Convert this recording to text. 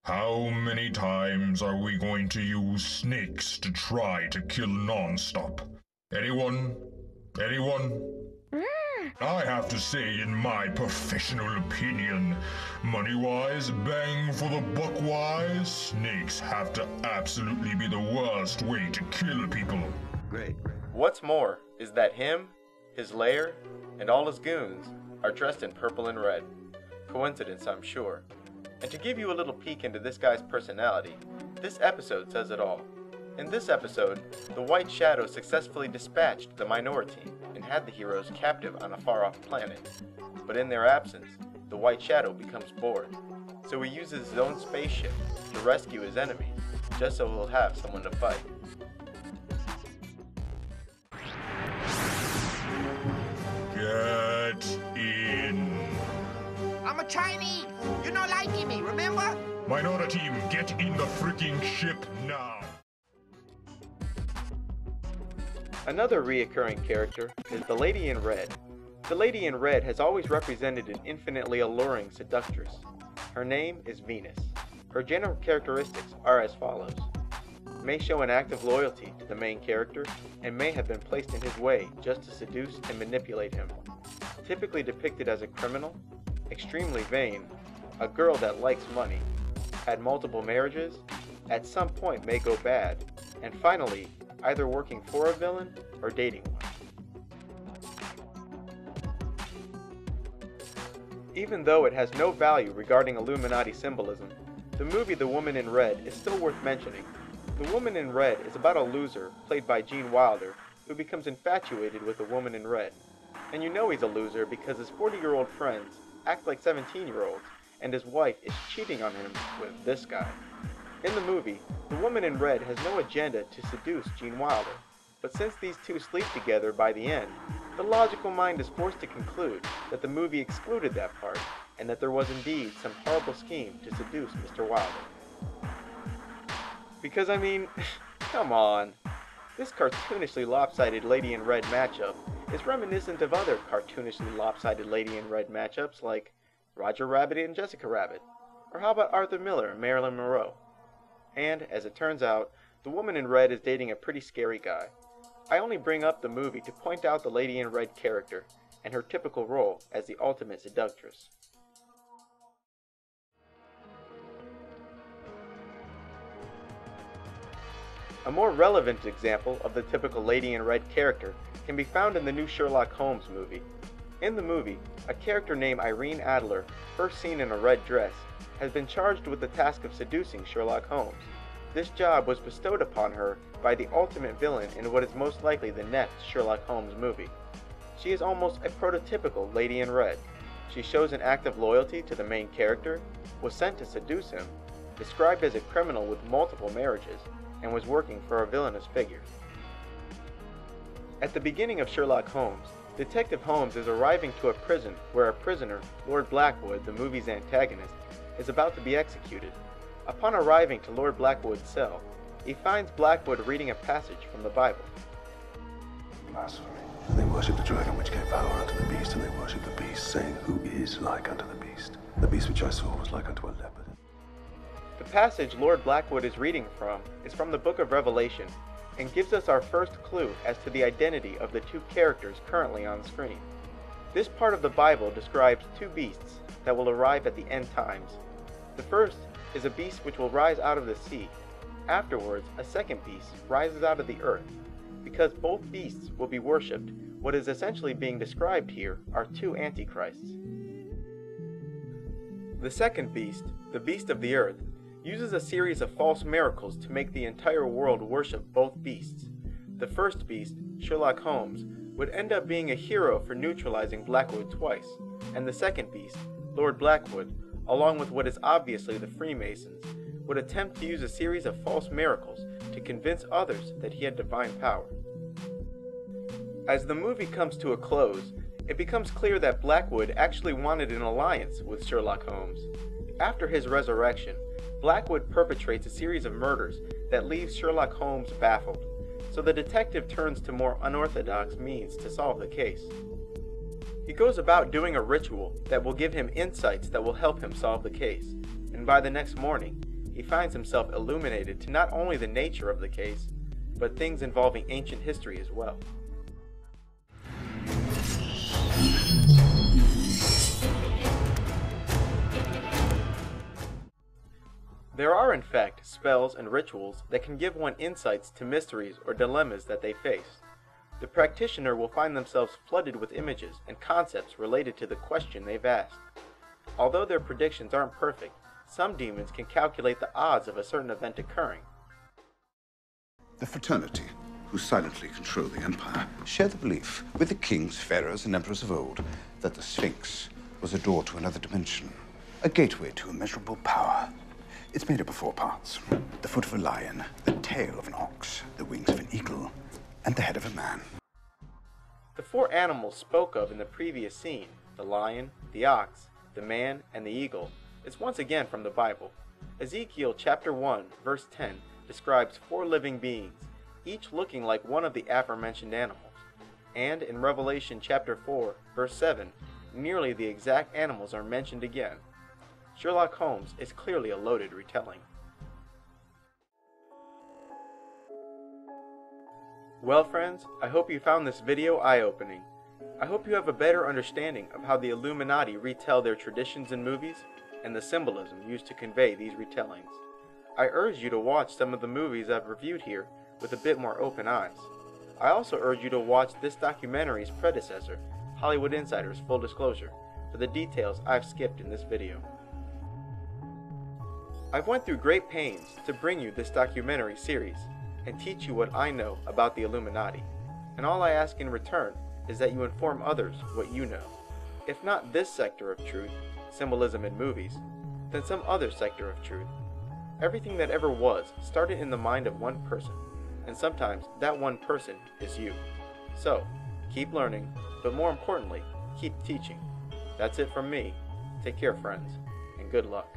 How many times are we going to use snakes to try to kill non-stop? Anyone? Anyone? I have to say, in my professional opinion, money-wise, bang for the buck-wise, snakes have to absolutely be the worst way to kill people. Great. What's more is that him, his lair, and all his goons are dressed in purple and red. Coincidence, I'm sure. And to give you a little peek into this guy's personality, this episode says it all. In this episode, the White Shadow successfully dispatched the minority and had the heroes captive on a far-off planet. But in their absence, the White Shadow becomes bored. So he uses his own spaceship to rescue his enemies, just so he'll have someone to fight. Get in. I'm a Chinese. You're not liking me, remember? Minority team, get in the freaking ship now. Another reoccurring character is the Lady in Red. The Lady in Red has always represented an infinitely alluring seductress. Her name is Venus. Her general characteristics are as follows. May show an active loyalty to the main character and may have been placed in his way just to seduce and manipulate him. Typically depicted as a criminal, extremely vain, a girl that likes money, had multiple marriages, at some point may go bad, and finally, either working for a villain or dating one. Even though it has no value regarding Illuminati symbolism, the movie The Woman in Red is still worth mentioning. The Woman in Red is about a loser, played by Gene Wilder, who becomes infatuated with the woman in red. And you know he's a loser because his 40-year-old friends act like 17-year-olds, and his wife is cheating on him with this guy. In the movie, the Woman in Red has no agenda to seduce Gene Wilder, but since these two sleep together by the end, the logical mind is forced to conclude that the movie excluded that part, and that there was indeed some horrible scheme to seduce Mr. Wilder. Because I mean, come on. This cartoonishly lopsided Lady in Red matchup is reminiscent of other cartoonishly lopsided Lady in Red matchups like Roger Rabbit and Jessica Rabbit, or how about Arthur Miller and Marilyn Monroe? And, as it turns out, the Woman in Red is dating a pretty scary guy. I only bring up the movie to point out the Lady in Red character, and her typical role as the ultimate seductress. A more relevant example of the typical Lady in Red character can be found in the new Sherlock Holmes movie. In the movie, a character named Irene Adler, first seen in a red dress, has been charged with the task of seducing Sherlock Holmes. This job was bestowed upon her by the ultimate villain in what is most likely the next Sherlock Holmes movie. She is almost a prototypical Lady in Red. She shows an active loyalty to the main character, was sent to seduce him, described as a criminal with multiple marriages, and was working for a villainous figure. At the beginning of Sherlock Holmes, Detective Holmes is arriving to a prison where a prisoner, Lord Blackwood, the movie's antagonist, is about to be executed. Upon arriving to Lord Blackwood's cell, he finds Blackwood reading a passage from the Bible. Blasphemy. They worship the dragon which gave power unto the beast, and they worship the beast, saying, Who is like unto the beast? The beast which I saw was like unto a leopard. The passage Lord Blackwood is reading from is from the Book of Revelation, and gives us our first clue as to the identity of the two characters currently on screen. This part of the Bible describes two beasts that will arrive at the end times. The first is a beast which will rise out of the sea. Afterwards, a second beast rises out of the earth. Because both beasts will be worshipped, what is essentially being described here are two antichrists. The second beast, the beast of the earth, uses a series of false miracles to make the entire world worship both beasts. The first beast, Sherlock Holmes, would end up being a hero for neutralizing Blackwood twice, and the second beast, Lord Blackwood, along with what is obviously the Freemasons, would attempt to use a series of false miracles to convince others that he had divine power. As the movie comes to a close, it becomes clear that Blackwood actually wanted an alliance with Sherlock Holmes. After his resurrection, Blackwood perpetrates a series of murders that leaves Sherlock Holmes baffled, so the detective turns to more unorthodox means to solve the case. He goes about doing a ritual that will give him insights that will help him solve the case, and by the next morning, he finds himself illuminated to not only the nature of the case, but things involving ancient history as well. There are in fact spells and rituals that can give one insights to mysteries or dilemmas that they face. The practitioner will find themselves flooded with images and concepts related to the question they've asked. Although their predictions aren't perfect, some demons can calculate the odds of a certain event occurring. The fraternity, who silently control the empire, share the belief with the kings, pharaohs, and emperors of old that the Sphinx was a door to another dimension, a gateway to immeasurable power. It's made up of 4 parts: the foot of a lion, the tail of an ox, the wings of an eagle, and the head of a man. The 4 animals spoke of in the previous scene, the lion, the ox, the man, and the eagle, is once again from the Bible. Ezekiel chapter 1, verse 10 describes 4 living beings, each looking like one of the aforementioned animals. And in Revelation chapter 4, verse 7, nearly the exact animals are mentioned again. Sherlock Holmes is clearly a loaded retelling. Well friends, I hope you found this video eye-opening. I hope you have a better understanding of how the Illuminati retell their traditions in movies and the symbolism used to convey these retellings. I urge you to watch some of the movies I've reviewed here with a bit more open eyes. I also urge you to watch this documentary's predecessor, Hollywood Insider's Full Disclosure, for the details I've skipped in this video. I've went through great pains to bring you this documentary series and teach you what I know about the Illuminati, and all I ask in return is that you inform others what you know. If not this sector of truth, symbolism in movies, then some other sector of truth. Everything that ever was started in the mind of one person, and sometimes that one person is you. So, keep learning, but more importantly, keep teaching. That's it from me. Take care, friends, and good luck.